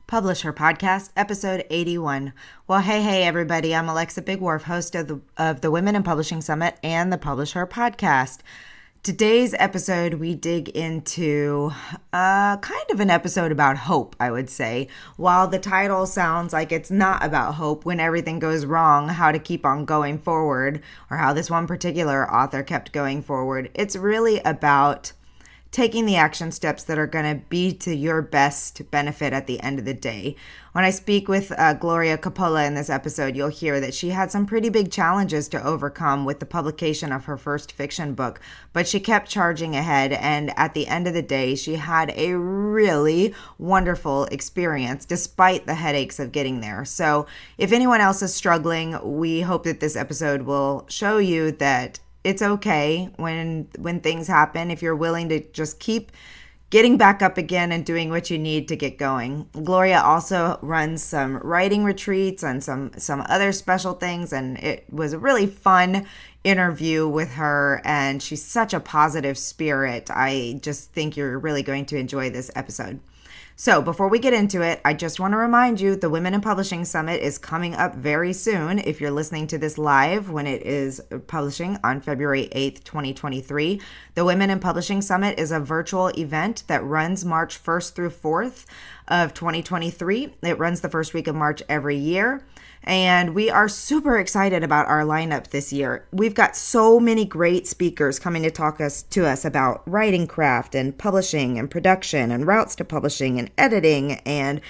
Publish Her Podcast, episode 81. Well, hey, everybody. I'm Alexa Bigwarf, host of the Women in Publishing Summit and the Publish Her Podcast. Today's episode, we dig into kind of an episode about hope, I would say. While the title sounds like it's not about hope when everything goes wrong, how to keep on going forward, or how this one particular author kept going forward, it's really about taking the action steps that are going to be to your best benefit at the end of the day. When I speak with Gloria Coppola in this episode, you'll hear that she had some pretty big challenges to overcome with the publication of her first fiction book, but she kept charging ahead, and at the end of the day, she had a really wonderful experience despite the headaches of getting there. So if anyone else is struggling, we hope that this episode will show you that it's okay when things happen if you're willing to just keep getting back up again and doing what you need to get going. Gloria also runs some writing retreats and some other special things, and it was a really fun interview with her, and she's such a positive spirit. I just think you're really going to enjoy this episode. So before we get into it, I just want to remind you the Women in Publishing Summit is coming up very soon. If you're listening to this live when it is publishing on February 8th, 2023, the Women in Publishing Summit is a virtual event that runs March 1st through 4th of 2023. It runs the first week of March every year. And we are super excited about our lineup this year. We've got so many great speakers coming to talk to us about writing craft and publishing and production and routes to publishing and editing and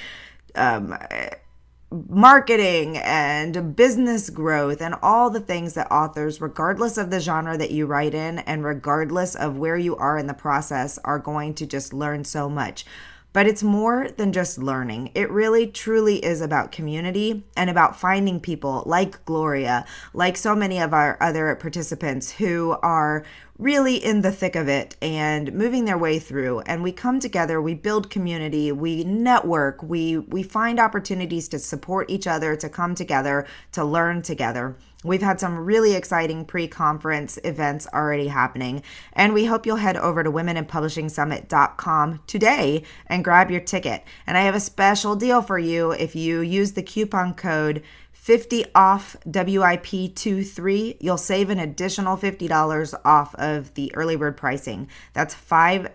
marketing and business growth and all the things that authors, regardless of the genre that you write in and regardless of where you are in the process, are going to just learn so much. But it's more than just learning. It really, truly is about community and about finding people like Gloria, like so many of our other participants who are really in the thick of it and moving their way through. And we come together, we build community, we network, we find opportunities to support each other, to come together, to learn together. We've had some really exciting pre-conference events already happening, and we hope you'll head over to womeninpublishingsummit.com today and grab your ticket. And I have a special deal for you if you use the coupon code 50 off WIP23, you'll save an additional $50 off of the early bird pricing. That's 50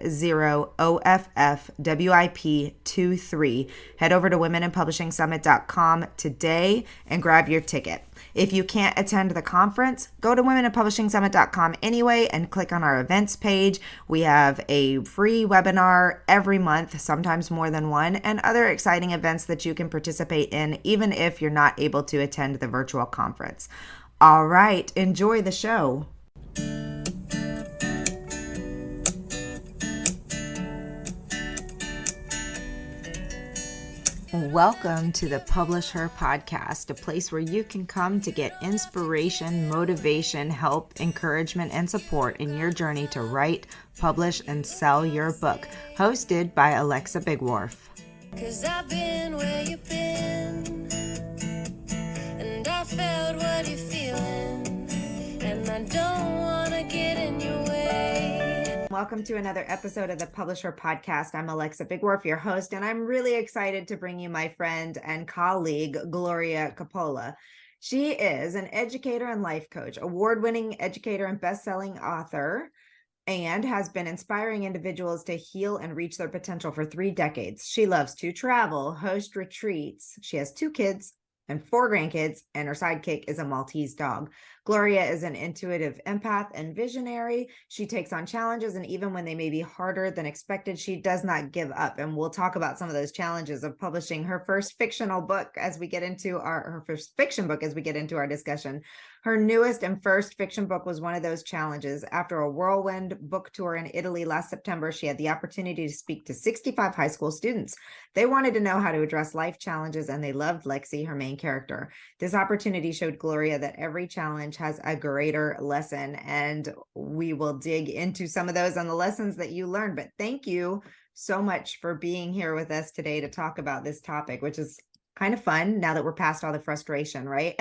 OFF WIP23. Head over to womeninpublishingsummit.com today and grab your ticket. If you can't attend the conference, go to womeninpublishingsummit.com anyway and click on our events page. We have a free webinar every month, sometimes more than one, and other exciting events that you can participate in, even if you're not able to attend the virtual conference. All right, enjoy the show. Welcome to the Publish Her Podcast, a place where you can come to get inspiration, motivation, help, encouragement, and support in your journey to write, publish, and sell your book. Hosted by Alexa Bigwarf. 'Cause I've been where you've been, and I felt what you're feeling, and I don't want to get in your way. Welcome to another episode of the Publish Her Podcast. I'm Alexa Bigwarf, your host, and I'm really excited to bring you my friend and colleague, Gloria Coppola. She is an educator and life coach, award-winning educator and best-selling author, and has been inspiring individuals to heal and reach their potential for 3 decades. She loves to travel, host retreats. She has 2 kids and 4 grandkids, and her sidekick is a Maltese dog. Gloria is an intuitive empath and visionary. She takes on challenges, and even when they may be harder than expected, she does not give up. And we'll talk about some of those challenges of publishing her first fictional book as we get into her first fiction book as we get into our discussion. Her newest and first fiction book was one of those challenges. After a whirlwind book tour in Italy last September, she had the opportunity to speak to 65 high school students. They wanted to know how to address life challenges, and they loved Lexi, her main character. This opportunity showed Gloria that every challenge has a greater lesson, and we will dig into some of those and the lessons that you learned. But thank you so much for being here with us today to talk about this topic, which is kind of fun now that we're past all the frustration, right?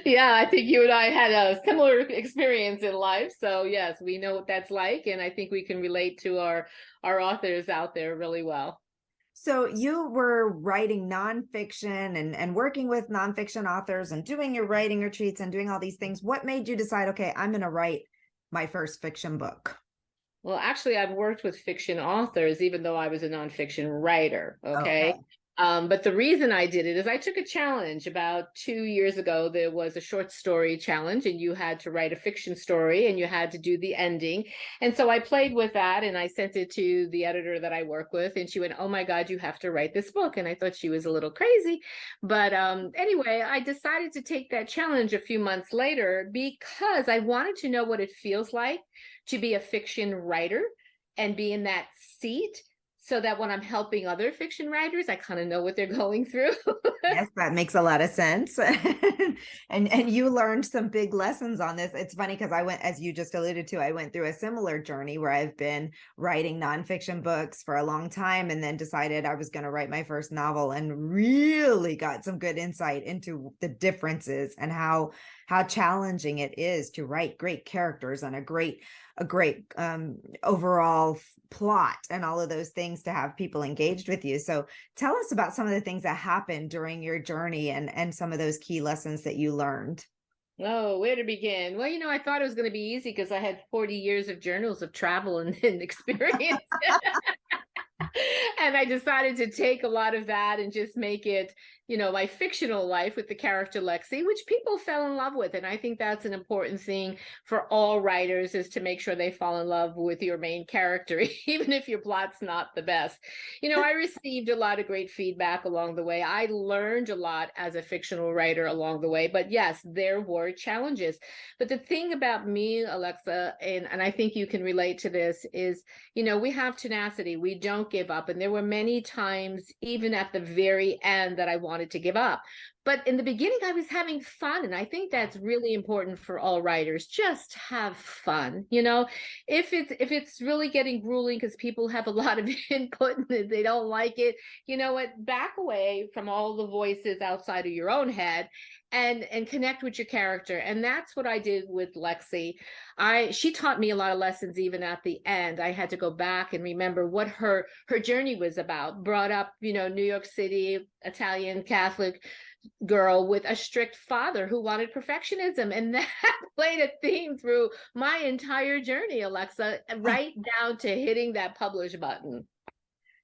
Yeah, I think you and I had a similar experience in life. So yes, we know what that's like. And I think we can relate to our authors out there really well. So you were writing nonfiction and working with nonfiction authors and doing your writing retreats and doing all these things. What made you decide, okay, I'm going to write my first fiction book? Well, actually, I've worked with fiction authors, even though I was a nonfiction writer. Okay. Okay. But the reason I did it is I took a challenge about 2 years ago. There was a short story challenge, and you had to write a fiction story and you had to do the ending. And so I played with that and I sent it to the editor that I work with. And she went, "Oh my God, you have to write this book." And I thought she was a little crazy. But anyway, I decided to take that challenge a few months later because I wanted to know what it feels like to be a fiction writer and be in that seat so that when I'm helping other fiction writers, I kind of know what they're going through. Yes, that makes a lot of sense. And you learned some big lessons on this. It's funny because I went, as you just alluded to, I went through a similar journey where I've been writing nonfiction books for a long time and then decided I was going to write my first novel and really got some good insight into the differences and how challenging it is to write great characters and a great overall plot and all of those things to have people engaged with you. So tell us about some of the things that happened during your journey and some of those key lessons that you learned. Oh, where to begin? Well, I thought it was going to be easy because I had 40 years of journals of travel and experience. And I decided to take a lot of that and just make it, my fictional life with the character Lexi, which people fell in love with. And I think that's an important thing for all writers, is to make sure they fall in love with your main character, even if your plot's not the best. I received a lot of great feedback along the way. I learned a lot as a fictional writer along the way. But yes, there were challenges. But the thing about me, Alexa, and I think you can relate to this, is, we have tenacity. We don't give up. And there were many times, even at the very end, that I wanted to give up. But in the beginning, I was having fun. And I think that's really important for all writers. Just have fun. If it's really getting grueling because people have a lot of input and they don't like it, you know what? Back away from all the voices outside of your own head and connect with your character. And that's what I did with Lexi. She taught me a lot of lessons. Even at the end, I had to go back and remember what her journey was about. Brought up, New York City, Italian Catholic girl with a strict father who wanted perfectionism, and that played a theme through my entire journey, Alexa, right down to hitting that publish button.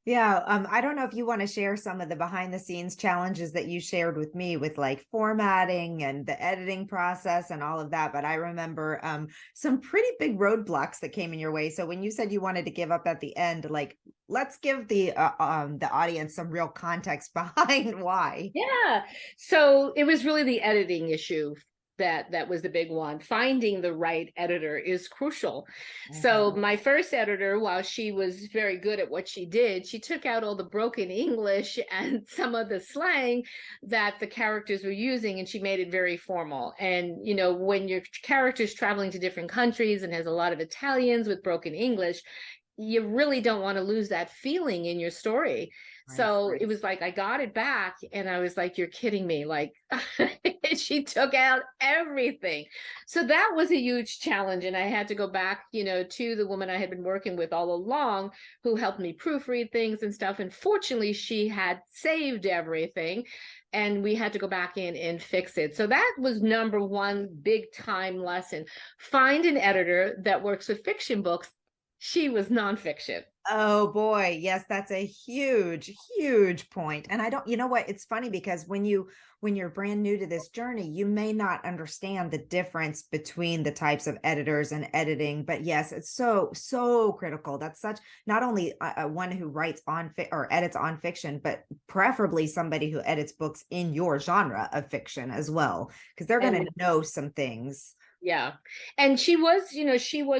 Yeah, I don't know if you want to share some of the behind the scenes challenges that you shared with me with like formatting and the editing process and all of that, but I remember some pretty big roadblocks that came in your way. So when you said you wanted to give up at the end, like, let's give the audience some real context behind why. Yeah. So it was really the editing issue that was the big one. Finding the right editor is crucial. So my first editor, while she was very good at what she did, she took out all the broken English and some of the slang that the characters were using, and she made it very formal. And when your character's traveling to different countries and has a lot of Italians with broken English, you really don't want to lose that feeling in your story. So it was like, I got it back and I was like, you're kidding me. Like, she took out everything. So that was a huge challenge. And I had to go back, to the woman I had been working with all along, who helped me proofread things and stuff. And fortunately, she had saved everything and we had to go back in and fix it. So that was number one big time lesson. Find an editor that works with fiction books. She was nonfiction. Oh boy, yes, that's a huge point. And I don't, you know what? It's funny because when you're brand new to this journey, you may not understand the difference between the types of editors and editing. But yes, it's so critical. That's such not only one who writes or edits on fiction, but preferably somebody who edits books in your genre of fiction as well, because they're going to know some things. Yeah. And she was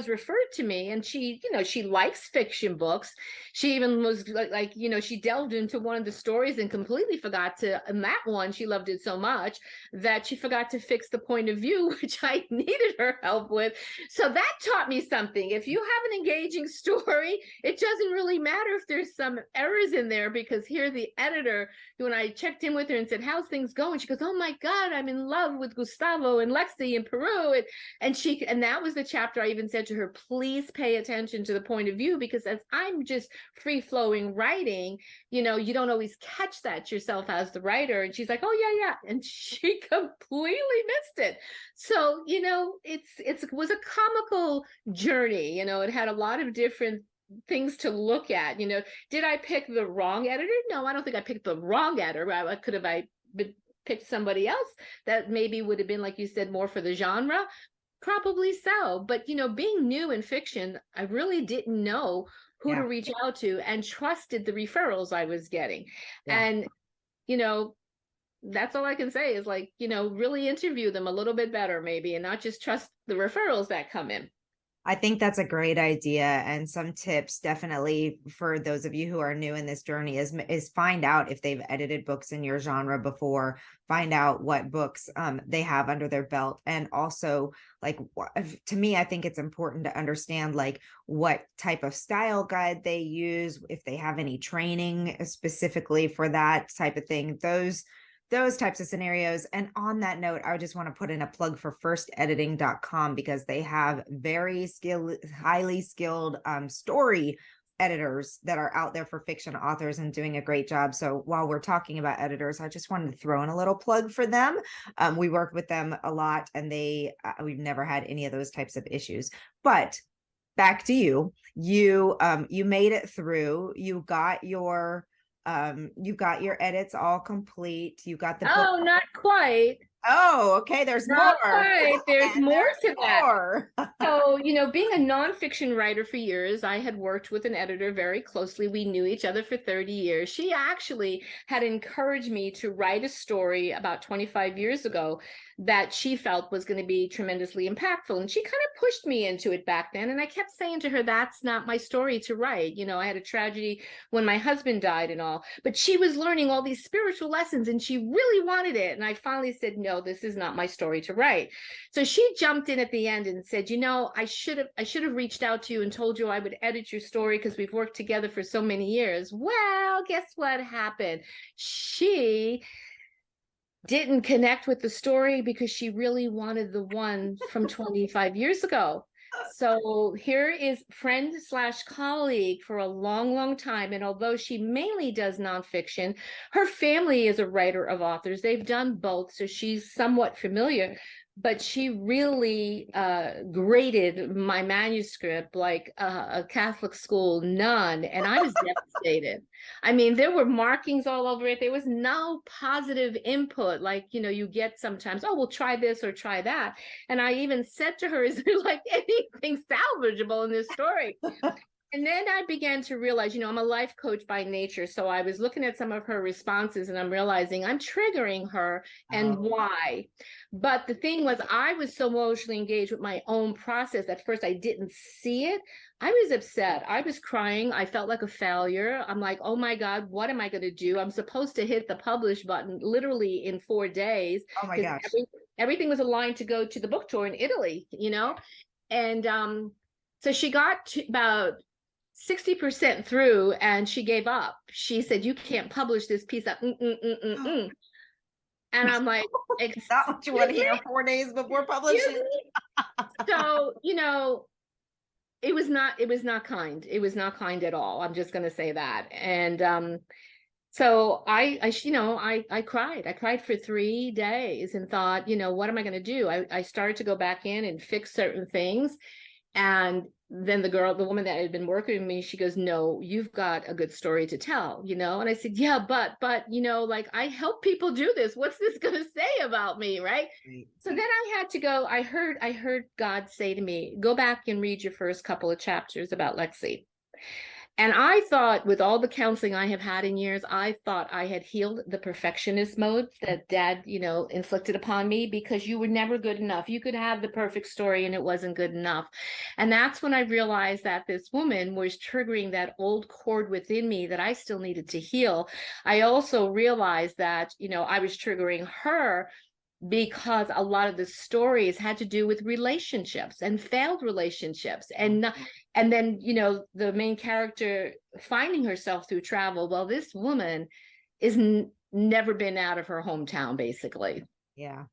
referred to me, and she likes fiction books. She even was like, she delved into one of the stories and completely forgot to, and that one, she loved it so much that she forgot to fix the point of view, which I needed her help with. So that taught me something. If you have an engaging story, it doesn't really matter if there's some errors in there, because here the editor, when I checked in with her and said, how's things going? She goes, oh my God, I'm in love with Gustavo and Lexi in Peru. And And that was the chapter I even said to her, please pay attention to the point of view, because as I'm just free flowing writing, you don't always catch that yourself as the writer. And she's like, oh yeah, yeah. And she completely missed it. So, it was a comical journey. It had a lot of different things to look at. Did I pick the wrong editor? No, I don't think I picked the wrong editor. I picked somebody else that maybe would have been, like you said, more for the genre? Probably so. But, being new in fiction, I really didn't know who to reach out to, and trusted the referrals I was getting. And, that's all I can say is, like, really interview them a little bit better maybe, and not just trust the referrals that come in. I think that's a great idea, and some tips definitely for those of you who are new in this journey is find out if they've edited books in your genre before, find out what books they have under their belt. And also, like, to me, I think it's important to understand like what type of style guide they use, if they have any training specifically for that type of thing, those types of scenarios. And on that note, I just want to put in a plug for firstediting.com, because they have very highly skilled story editors that are out there for fiction authors and doing a great job. So while we're talking about editors, I just wanted to throw in a little plug for them. We work with them a lot, and we've never had any of those types of issues. But back to you. You made it through. You got your edits all complete. You got the book. Oh, not quite. Oh, okay. There's Not more. quite. There's more to more. that. So, being a nonfiction writer for years, I had worked with an editor very closely. We knew each other for 30 years. She actually had encouraged me to write a story about 25 years ago that she felt was going to be tremendously impactful. And she kind of pushed me into it back then. And I kept saying to her, that's not my story to write. I had a tragedy when my husband died and all, but she was learning all these spiritual lessons and she really wanted it. And I finally said, no, this is not my story to write. So she jumped in at the end and said, I should have reached out to you and told you I would edit your story because we've worked together for so many years. Well, guess what happened? She didn't connect with the story because she really wanted the one from 25 years ago. So here is friend/colleague for a long, long time. And although she mainly does nonfiction, her family is a writer of authors. They've done both, so she's somewhat familiar. But she really graded my manuscript like a Catholic school nun, and I was devastated. I mean, there were markings all over it. There was no positive input, like, you get sometimes, oh, we'll try this or try that. And I even said to her, is there like anything salvageable in this story? And then I began to realize, I'm a life coach by nature. So I was looking at some of her responses and I'm realizing I'm triggering her and why. But the thing was, I was so emotionally engaged with my own process. At first, I didn't see it. I was upset. I was crying. I felt like a failure. I'm like, oh my God, what am I going to do? I'm supposed to hit the publish button literally in 4 days. Oh my gosh. Everything was aligned to go to the book tour in Italy, And so she got to about 60% through and she gave up. She said, you can't publish this piece of And I'm like, not what you want to hear 4 days before publishing. So, it was not kind. It was not kind at all. I'm just going to say that. And so I cried. I cried for 3 days and thought, what am I going to do? I started to go back in and fix certain things. And then the woman that had been working with me, she goes, no, you've got a good story to tell, And I said, yeah, but, like, I help people do this. What's this going to say about me? Right. So then I had to go, I heard God say to me, go back and read your first couple of chapters about Lexi. And I thought, with all the counseling I have had in years, I thought I had healed the perfectionist mode that Dad, inflicted upon me, because you were never good enough. You could have the perfect story and it wasn't good enough. And that's when I realized that this woman was triggering that old cord within me that I still needed to heal. I also realized that, I was triggering her because a lot of the stories had to do with relationships and failed relationships, and then the main character finding herself through travel. Well, this woman is never been out of her hometown, basically. Yeah.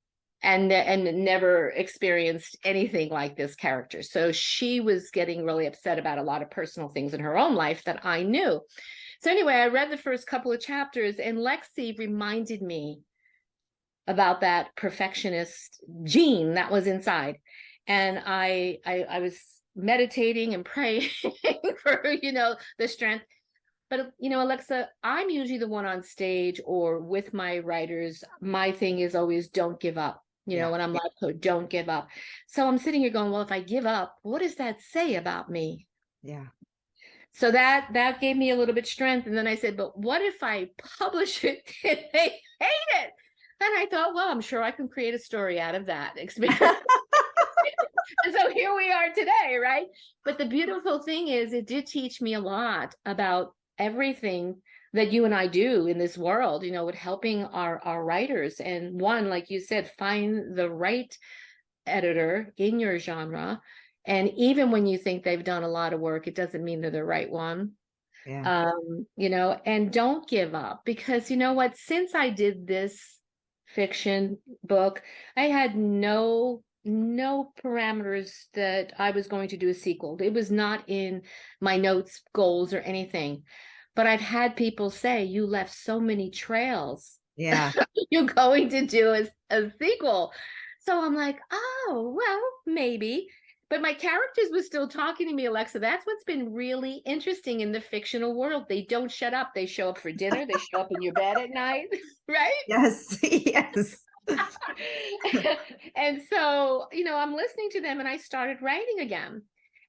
and never experienced anything like this character. So she was getting really upset about a lot of personal things in her own life that I knew. So anyway, I read the first couple of chapters, and Lexi reminded me about that perfectionist gene that was inside. And I was meditating and praying for, the strength. But, Alexa, I'm usually the one on stage or with my writers. My thing is always don't give up. When I'm live coach, don't give up. So I'm sitting here going, well, if I give up, what does that say about me? Yeah. So that gave me a little bit strength. And then I said, but what if I publish it and they hate it? And I thought, well, I'm sure I can create a story out of that experience. And so here we are today, right? But the beautiful thing is it did teach me a lot about everything that you and I do in this world, with helping our writers. And one, like you said, find the right editor in your genre. And even when you think they've done a lot of work, it doesn't mean they're the right one. Yeah. And don't give up, because you know what? Since I did this fiction book, I had no parameters that I was going to do a sequel. It was not in my notes, goals, or anything. But I've had people say, you left so many trails. Yeah. You're going to do a sequel. So I'm like, oh, well, maybe. But my characters were still talking to me, Alexa. That's what's been really interesting in the fictional world. They don't shut up. They show up for dinner. They show up in your bed at night, right? Yes. Yes. And so, I'm listening to them, and I started writing again.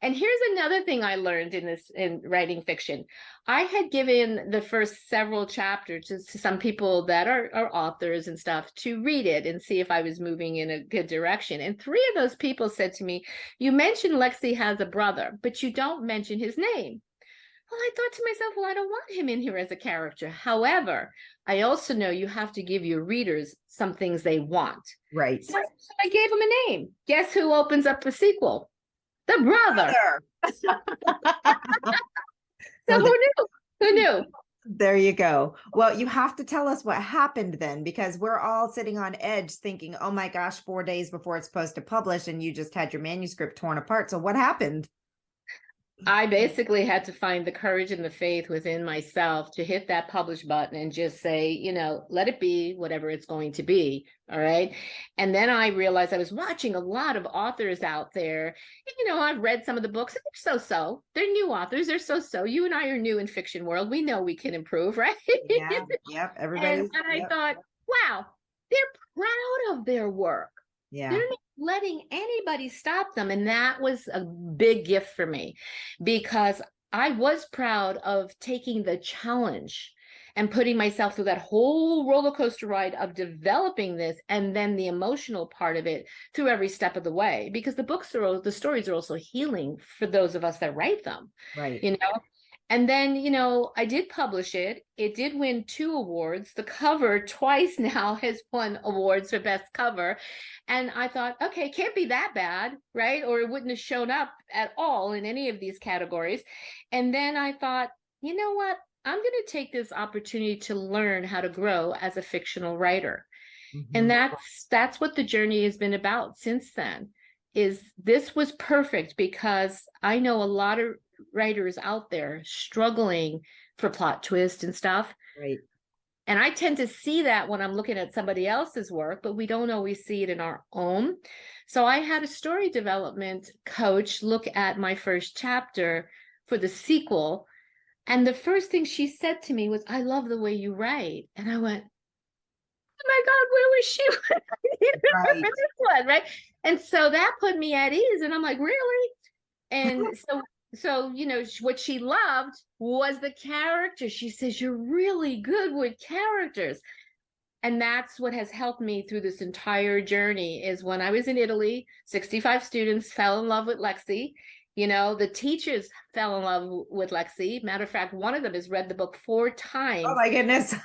And here's another thing I learned in writing fiction. I had given the first several chapters to some people that are authors and stuff to read it and see if I was moving in a good direction. And 3 of those people said to me, you mentioned Lexi has a brother, but you don't mention his name. Well, I thought to myself, well, I don't want him in here as a character. However, I also know you have to give your readers some things they want. Right. So I gave him a name. Guess who opens up the sequel? The brother. So who knew? Who knew? There you go. Well, you have to tell us what happened then, because we're all sitting on edge thinking, oh my gosh, 4 days before it's supposed to publish and you just had your manuscript torn apart. So what happened? I basically had to find the courage and the faith within myself to hit that publish button and just say, let it be whatever it's going to be. All right. And then I realized I was watching a lot of authors out there. And, I've read some of the books. They're so-so. They're new authors. They're so-so. You and I are new in fiction world. We know we can improve, right? Yeah. Yep. Everybody's. And I thought, wow, they're proud of their work. Yeah. They're not letting anybody stop them. And that was a big gift for me, because I was proud of taking the challenge and putting myself through that whole roller coaster ride of developing this, and then the emotional part of it through every step of the way, because the stories are also healing for those of us that write them. Right. And then, I did publish it. It did win 2 awards. The cover twice now has won awards for best cover. And I thought, okay, can't be that bad, right? Or it wouldn't have shown up at all in any of these categories. And then I thought, you know what? I'm going to take this opportunity to learn how to grow as a fictional writer. Mm-hmm. And that's what the journey has been about since then. This was perfect, because I know a lot of writers out there struggling for plot twist and stuff. Right. And I tend to see that when I'm looking at somebody else's work, but we don't always see it in our own. So I had a story development coach look at my first chapter for the sequel. And the first thing she said to me was, I love the way you write. And I went, oh my God, where was she? Right. This one, right? And so that put me at ease. And I'm like, really? And so, what she loved was the character. She says, you're really good with characters. And that's what has helped me through this entire journey, is when I was in Italy, 65 students fell in love with Lexi. The teachers fell in love with Lexi. Matter of fact, one of them has read the book 4 times. Oh my goodness.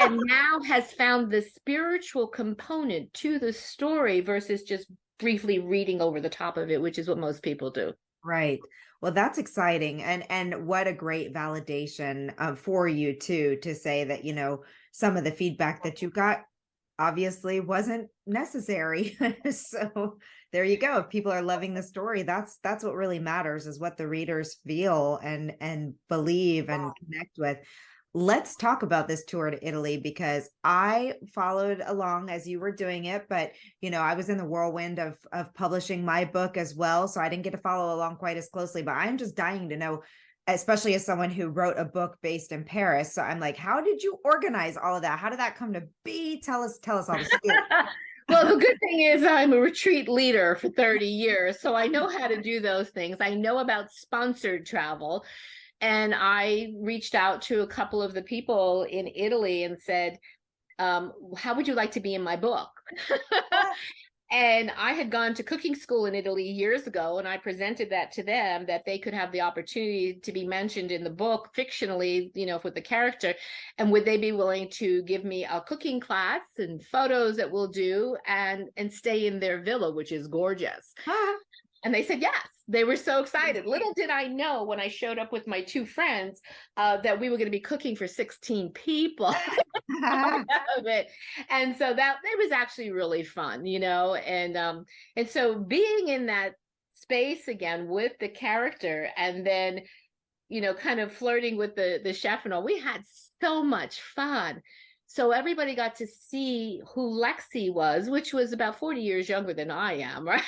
And now has found the spiritual component to the story versus just briefly reading over the top of it, which is what most people do. Right. Well, that's exciting. And what a great validation for you too, to say that, some of the feedback that you got obviously wasn't necessary. So there you go. If people are loving the story, that's what really matters, is what the readers feel and believe and connect with. Let's talk about this tour to Italy, because I followed along as you were doing it, but I was in the whirlwind of publishing my book as well, so I didn't get to follow along quite as closely. But I'm just dying to know, especially as someone who wrote a book based in Paris. So I'm like, how did you organize all of that? How did that come to be? Tell us all the scoop. Well, the good thing is I'm a retreat leader for 30 years, so I know how to do those things. I know about sponsored travel. And I reached out to a couple of the people in Italy and said, how would you like to be in my book? And I had gone to cooking school in Italy years ago, and I presented that to them, that they could have the opportunity to be mentioned in the book fictionally, with the character. And would they be willing to give me a cooking class and photos that we'll do, and stay in their villa, which is gorgeous. And they said yes. They were so excited. Little did I know, when I showed up with my two friends, that we were going to be cooking for 16 people. And so that it was actually really fun, and so being in that space again with the character, and then kind of flirting with the chef and all, we had so much fun. So everybody got to see who Lexi was, which was about 40 years younger than I am, right?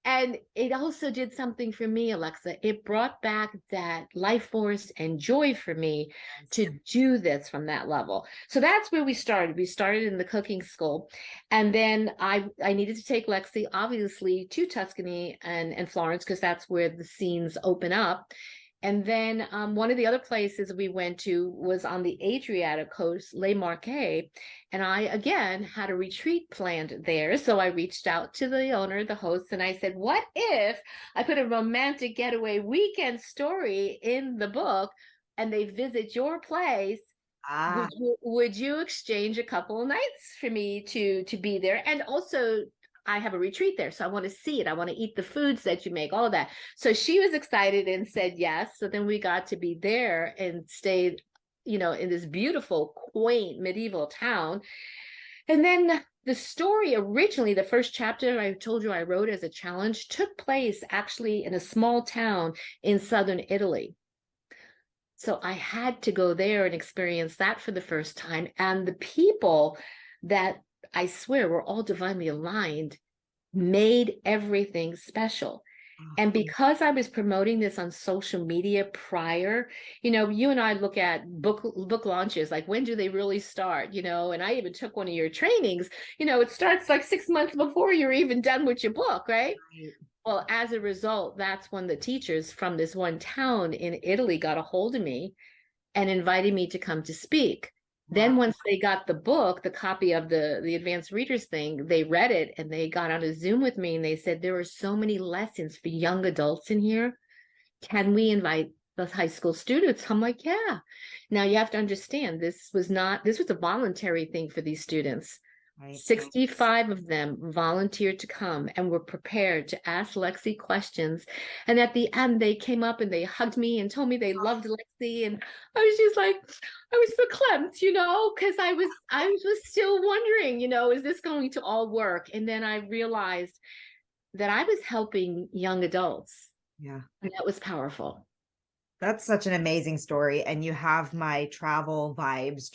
And it also did something for me, Alexa. It brought back that life force and joy for me to do this from that level. So that's where we started. We started in the cooking school. And then I needed to take Lexi, obviously, to Tuscany and Florence, because that's where the scenes open up. And then one of the other places we went to was on the Adriatic coast, Les Marques. And I, again, had a retreat planned there. So I reached out to the owner, the host, and I said, what if I put a romantic getaway weekend story in the book, and they visit your place? Would you exchange a couple of nights for me to be there? And also, I have a retreat there, so I want to see it. I want to eat the foods that you make, all of that. So she was excited and said yes. So then we got to be there and stayed, in this beautiful, quaint medieval town. And then the story originally, the first chapter I told you I wrote as a challenge, took place actually in a small town in southern Italy. So I had to go there and experience that for the first time. And the people that, I swear, we're all divinely aligned, made everything special. And because I was promoting this on social media prior, you and I look at book launches, like, when do they really start? And I even took one of your trainings, it starts like 6 months before you're even done with your book, right? Well, as a result, that's when the teachers from this one town in Italy got a hold of me and invited me to come to speak. Then once they got the book, the copy of the advanced readers thing, they read it and they got on a Zoom with me and they said, there are so many lessons for young adults in here. Can we invite the high school students? I'm like, yeah. Now you have to understand, this was a voluntary thing for these students. Right. 65 of them volunteered to come and were prepared to ask Lexi questions. And at the end, they came up and they hugged me and told me they loved Lexi. And I was just like, I was verklempt, because I was still wondering, is this going to all work? And then I realized that I was helping young adults. Yeah. And that was powerful. That's such an amazing story. And you have my travel vibes,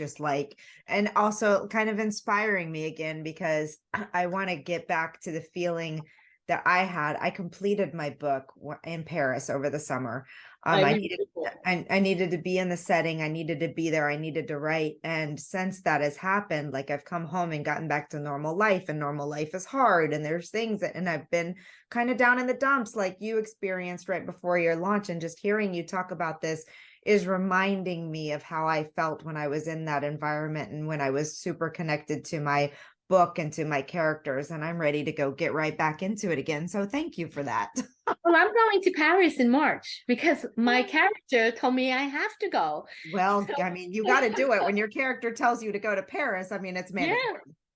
and also kind of inspiring me again, because I want to get back to the feeling that I had. I completed my book in Paris over the summer. I needed to be in the setting. I needed to be there. I needed to write. And since that has happened, I've come home and gotten back to normal life, and normal life is hard. And there's things and I've been kind of down in the dumps like you experienced right before your launch. And just hearing you talk about this is reminding me of how I felt when I was in that environment and when I was super connected to my book and to my characters, and I'm ready to go get right back into it again. So thank you for that. Well, I'm going to Paris in March because my character told me I have to go. Well, so, you got to do it when your character tells you to go to Paris. It's mandatory.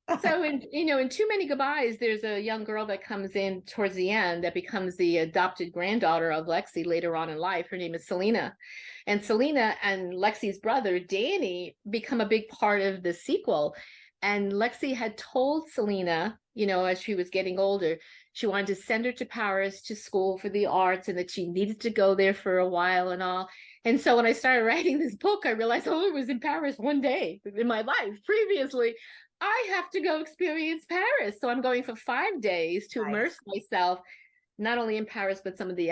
Yeah. So in Too Many Goodbyes, there's a young girl that comes in towards the end that becomes the adopted granddaughter of Lexi later on in life. Her name is Selena. And Selena and Lexi's brother, Danny, become a big part of the sequel. And Lexi had told Selena, as she was getting older, she wanted to send her to Paris to school for the arts and that she needed to go there for a while and all. And so when I started writing this book, I realized, I was in Paris one day in my life previously. I have to go experience Paris. So I'm going for 5 days to immerse myself, not only in Paris, but some of the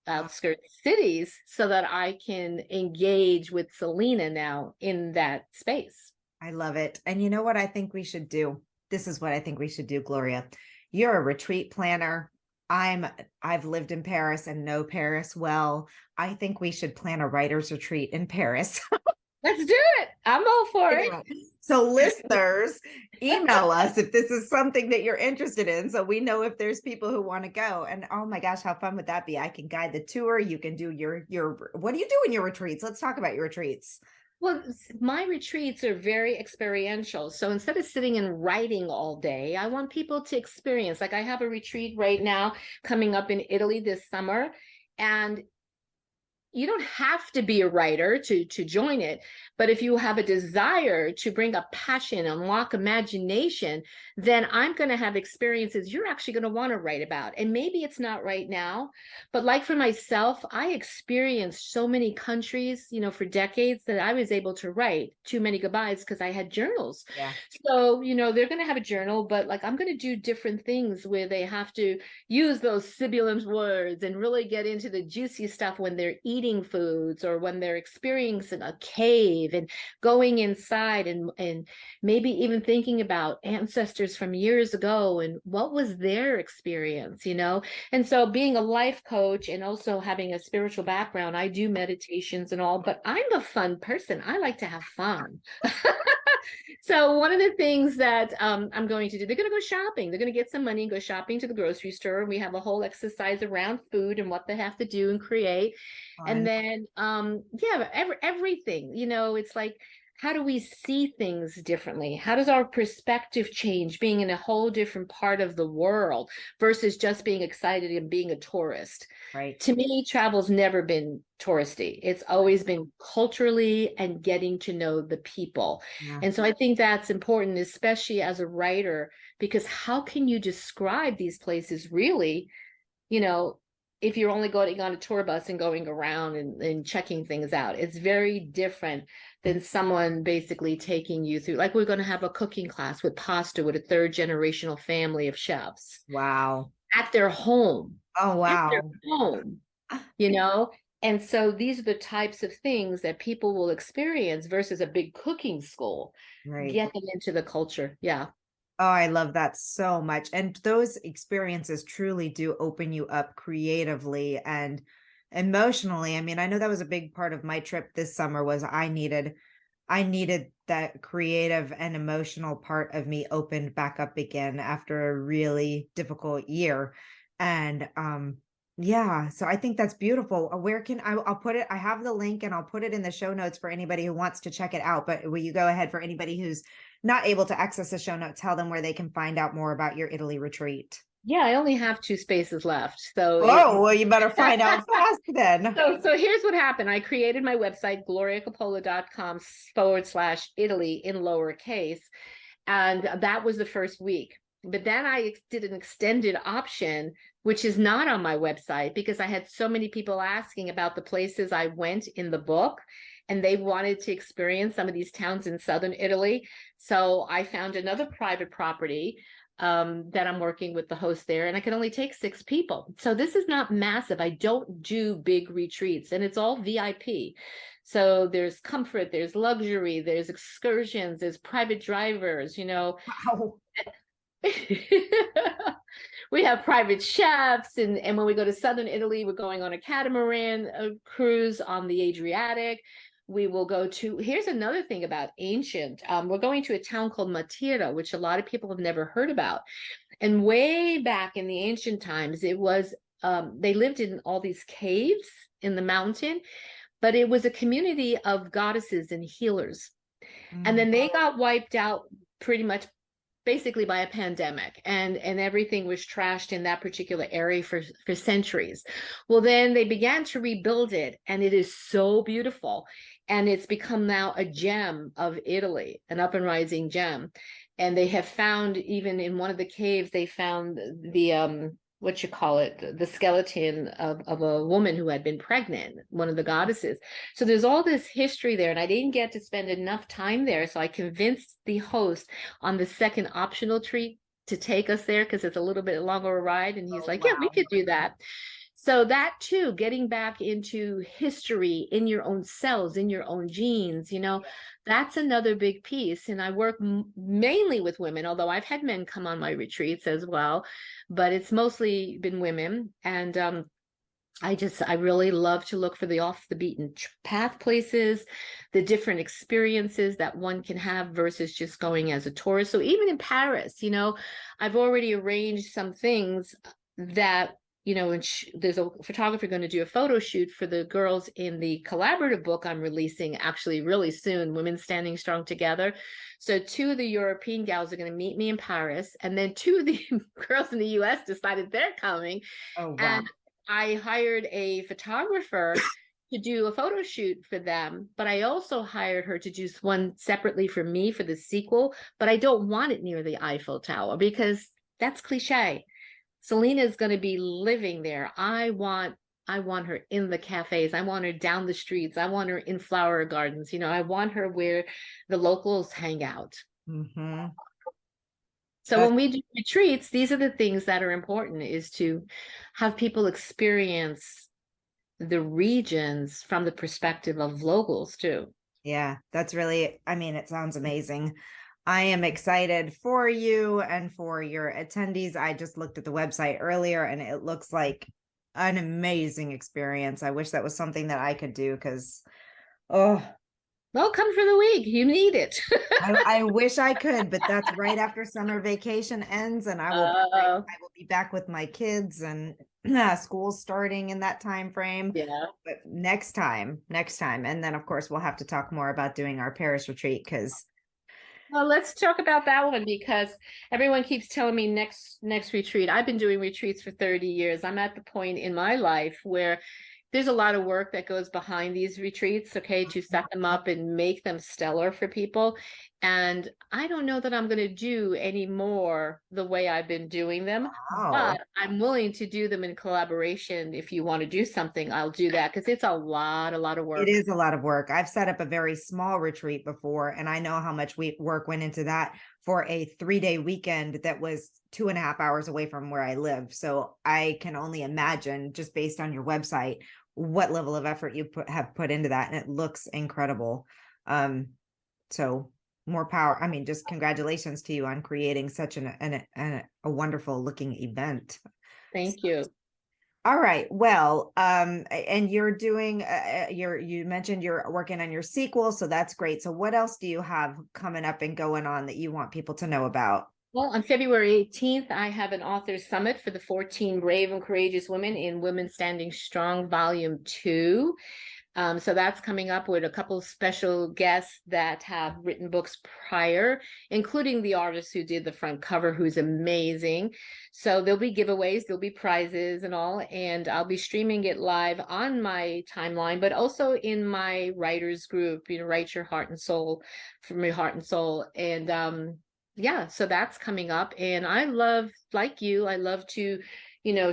outskirts cities, so that I can engage with Selena now in that space. I love it. And you know what I think we should do? This is what I think we should do, Gloria. You're a retreat planner. I've lived in Paris and know Paris well. I think we should plan a writer's retreat in Paris. Let's do it. I'm all for it. So listeners, email us if this is something that you're interested in, so we know if there's people who want to go. And oh my gosh, how fun would that be? I can guide the tour. You can do your what do you do in your retreats? Let's talk about your retreats. Well, my retreats are very experiential. So instead of sitting and writing all day, I want people to experience. Like I have a retreat right now coming up in Italy this summer, and you don't have to be a writer to join it, but if you have a desire to bring a passion, unlock imagination, then I'm going to have experiences you're actually going to want to write about. And maybe it's not right now, but like for myself, I experienced so many countries, for decades, that I was able to write Too Many Goodbyes because I had journals. Yeah. So, they're going to have a journal, but like I'm going to do different things where they have to use those sibilant words and really get into the juicy stuff when they're eating foods or when they're experiencing a cave and going inside and maybe even thinking about ancestors from years ago and what was their experience, And so being a life coach and also having a spiritual background, I do meditations and all, but I'm a fun person. I like to have fun. So one of the things that I'm going to do, they're going to go shopping. They're going to get some money and go shopping to the grocery store. We have a whole exercise around food and what they have to do and create. And then, everything, it's like, how do we see things differently? How does our perspective change being in a whole different part of the world versus just being excited and being a tourist? Right. To me, travel's never been touristy. It's always been culturally and getting to know the people. Yeah. And so I think that's important, especially as a writer, because how can you describe these places really, if you're only going on a tour bus and going around and checking things out? It's very different than someone basically taking you through, like we're going to have a cooking class with pasta with a 3rd generational family of chefs. Wow. At their home. Oh, wow. At their home, And so these are the types of things that people will experience versus a big cooking school. Right. Get them into the culture. Yeah. Oh, I love that so much. And those experiences truly do open you up creatively and emotionally. I mean, I know that was a big part of my trip this summer was I needed that creative and emotional part of me opened back up again after a really difficult year. And yeah, so I think that's beautiful. Where can I'll put it? I have the link and I'll put it in the show notes for anybody who wants to check it out. But will you go ahead for anybody who's not able to access the show notes, tell them where they can find out more about your Italy retreat? Yeah, I only have 2 spaces left. So well, you better find out fast then. So here's what happened. I created my website, gloriacoppola.com/Italy in lowercase. And that was the first week. But then I did an extended option, which is not on my website because I had so many people asking about the places I went in the book. And they wanted to experience some of these towns in southern Italy. So I found another private property that I'm working with the host there, and I can only take 6 people. So this is not massive. I don't do big retreats, and it's all VIP. So there's comfort, there's luxury, there's excursions, there's private drivers, Wow. We have private chefs, and when we go to southern Italy, we're going on a catamaran cruise on the Adriatic. We will go to, here's another thing about ancient. We're going to a town called Matera, which a lot of people have never heard about. And way back in the ancient times, it was, they lived in all these caves in the mountain, but it was a community of goddesses and healers. And then they got wiped out pretty much basically by a pandemic, and everything was trashed in that particular area for centuries. Well, then they began to rebuild it, and it is so beautiful. and it's become now a gem of Italy, an up and rising gem. And they have found, even in one of the caves, they found the what you call it, the skeleton of a woman who had been pregnant, one of the goddesses. So there's all this history there, and I didn't get to spend enough time there. So I convinced the host on the second optional treat to take us there because it's a little bit longer a ride. And he's Oh, like, yeah, we wow. could do that. So that too, getting back into history in your own cells, in your own genes, that's another big piece. And I work mainly with women, although I've had men come on my retreats as well, but it's mostly been women. And I really love to look for the off the beaten path places, the different experiences that one can have versus just going as a tourist. So even in Paris, I've already arranged some things that, and there's a photographer going to do a photo shoot for the girls in the collaborative book I'm releasing actually really soon, Women Standing Strong Together. So 2 of the European gals are going to meet me in Paris, and then 2 of the girls in the US decided they're coming. Oh, wow. And I hired a photographer to do a photo shoot for them, but I also hired her to do one separately for me for the sequel, but I don't want it near the Eiffel Tower because that's cliche. Selena is going to be living there. I want her in the cafes. I want her down the streets. I want her in flower gardens. I want her where the locals hang out. Mm-hmm. So when we do retreats, these are the things that are important, is to have people experience the regions from the perspective of locals too. Yeah, that's really, it sounds amazing. I am excited for you and for your attendees. I just looked at the website earlier and it looks like an amazing experience. I wish that was something that I could do because, oh, well, come for the week. You need it. I wish I could, but that's right after summer vacation ends, and I will be back with my kids and school's starting in that time frame. Yeah. But next time, and then of course we'll have to talk more about doing our Paris retreat because. Well, let's talk about that one because everyone keeps telling me next retreat. I've been doing retreats for 30 years. I'm at the point in my life where there's a lot of work that goes behind these retreats, okay, to set them up and make them stellar for people. And I don't know that I'm going to do any more the way I've been doing them, but I'm willing to do them in collaboration. If you want to do something, I'll do that because it's a lot of work. It is a lot of work. I've set up a very small retreat before, and I know how much work went into that for a 3-day weekend that was 2.5 hours away from where I live. So I can only imagine, just based on your website, what level of effort you have put into that, and it looks incredible. So more power. Just congratulations to you on creating such a wonderful looking event. Thank you. All right. Well, and you're doing you mentioned you're working on your sequel, so that's great. So what else do you have coming up and going on that you want people to know about? Well, on February 18th, I have an authors summit for the 14 brave and courageous women in Women Standing Strong, Volume 2. So that's coming up with a couple of special guests that have written books prior, including the artist who did the front cover, who's amazing. So there'll be giveaways, there'll be prizes and all, and I'll be streaming it live on my timeline, but also in my writers group, Write Your Heart and Soul, from your heart and soul. And yeah, so that's coming up. And I love, like you, I love to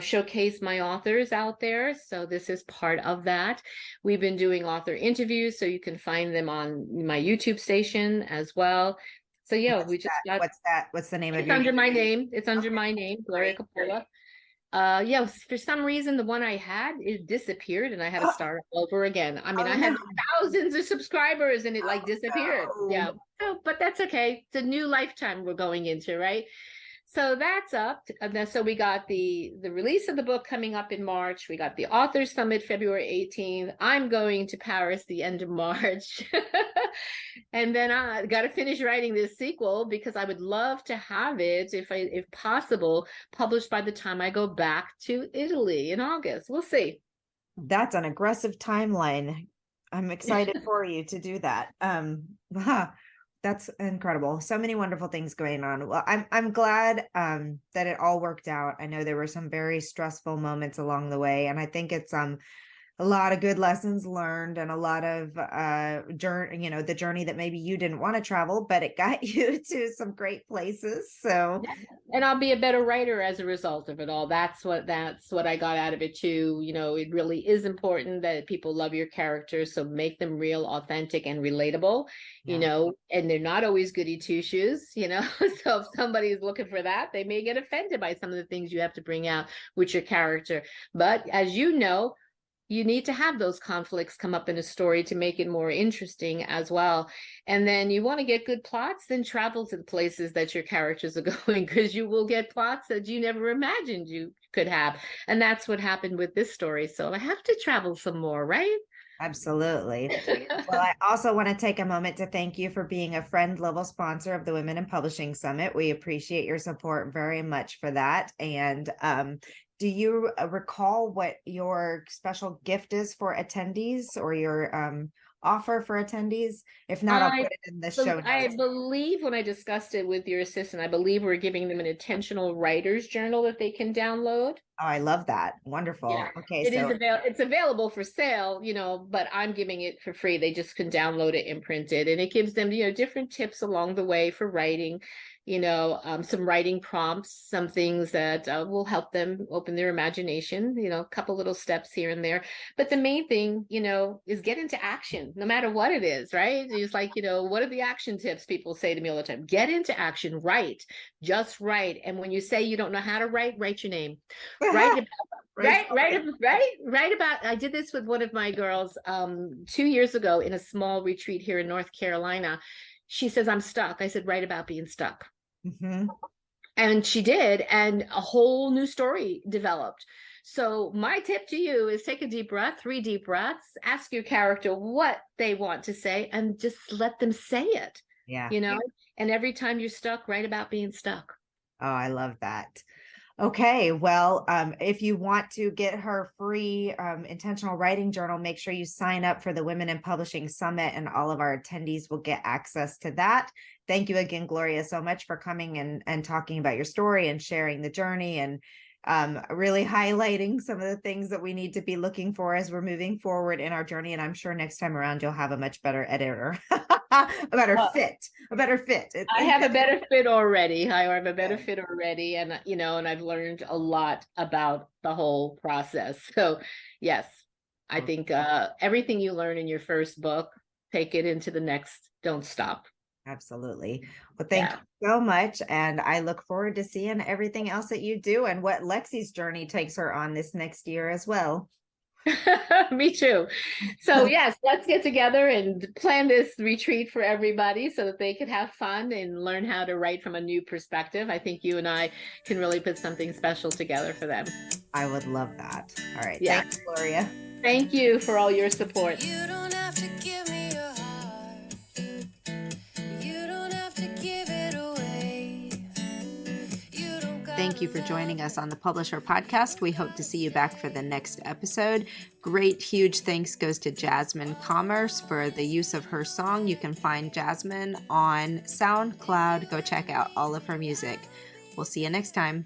showcase my authors out there. So this is part of that. We've been doing author interviews, so you can find them on my YouTube station as well. So yeah, What's the name of it's your? under my name. It's under my name, Gloria Coppola. Yeah, for some reason the one I had, it disappeared and I had to start over again. I had thousands of subscribers and it disappeared. No. Yeah. So, but that's okay. It's a new lifetime we're going into, right? So that's up. And then, so we got the release of the book coming up in March. We got the Authors Summit February 18th. I'm going to Paris the end of March. And then I got to finish writing this sequel because I would love to have it, if possible, published by the time I go back to Italy in August. We'll see. That's an aggressive timeline. I'm excited for you to do that. That's incredible. So many wonderful things going on. Well, I'm glad that it all worked out. I know there were some very stressful moments along the way, and I think it's a lot of good lessons learned and a lot of journey, the journey that maybe you didn't want to travel, but it got you to some great places. So Yeah. And I'll be a better writer as a result of it all. That's what I got out of it too. It really is important that people love your characters, so make them real, authentic, and relatable, yeah. and they're not always goody two shoes, So if somebody is looking for that, they may get offended by some of the things you have to bring out with your character. But as you need to have those conflicts come up in a story to make it more interesting as well. And then you want to get good plots, then travel to the places that your characters are going, because you will get plots that you never imagined you could have. And that's what happened with this story. So I have to travel some more, right? Absolutely. Well, I also want to take a moment to thank you for being a friend level sponsor of the Women in Publishing Summit. We appreciate your support very much for that. And do you recall what your special gift is for attendees, or your offer for attendees? If not, I'll put it in the show I notes. believe when I discussed it with your assistant, I believe we're giving them an intentional writer's journal that they can download. Oh, I love that. Wonderful. Yeah, Okay, it is so it's available for sale, but I'm giving it for free. They just can download it and print it, and it gives them, different tips along the way for writing, some writing prompts, some things that will help them open their imagination, a couple little steps here and there. But the main thing, is get into action, no matter what it is, right? It's like, what are the action tips people say to me all the time? Get into action, write, just write. And when you say you don't know how to write, write your name. Write Right about, I did this with one of my girls 2 years ago in a small retreat here in North Carolina. She says, I'm stuck. I said, write about being stuck. Mhm. And she did, and a whole new story developed. So my tip to you is take a deep breath, 3 deep breaths, ask your character what they want to say, and just let them say it, Yeah. and every time you're stuck, write about being stuck. Oh, I love that. Okay, well, if you want to get her free intentional writing journal, make sure you sign up for the Women in Publishing Summit, and all of our attendees will get access to that. Thank you again, Gloria, so much for coming and talking about your story and sharing the journey, and really highlighting some of the things that we need to be looking for as we're moving forward in our journey. And I'm sure next time around you'll have a much better editor, a better fit. I have a better fit already. I have a better fit already, and and I've learned a lot about the whole process. So, yes, I think everything you learn in your first book, take it into the next. Don't stop. Absolutely. Well, thank you so much. And I look forward to seeing everything else that you do and what Lexi's journey takes her on this next year as well. Me too. So yes, let's get together and plan this retreat for everybody so that they could have fun and learn how to write from a new perspective. I think you and I can really put something special together for them. I would love that. All right. Yeah. Thanks, Gloria. Thank you for all your support. You don't have to give me your heart. You don't have to give it away. You don't Thank you for joining us on the Publisher Podcast. We hope to see you back for the next episode. Great, huge thanks goes to Jasmine Commerce for the use of her song. You can find Jasmine on SoundCloud. Go check out all of her music. We'll see you next time.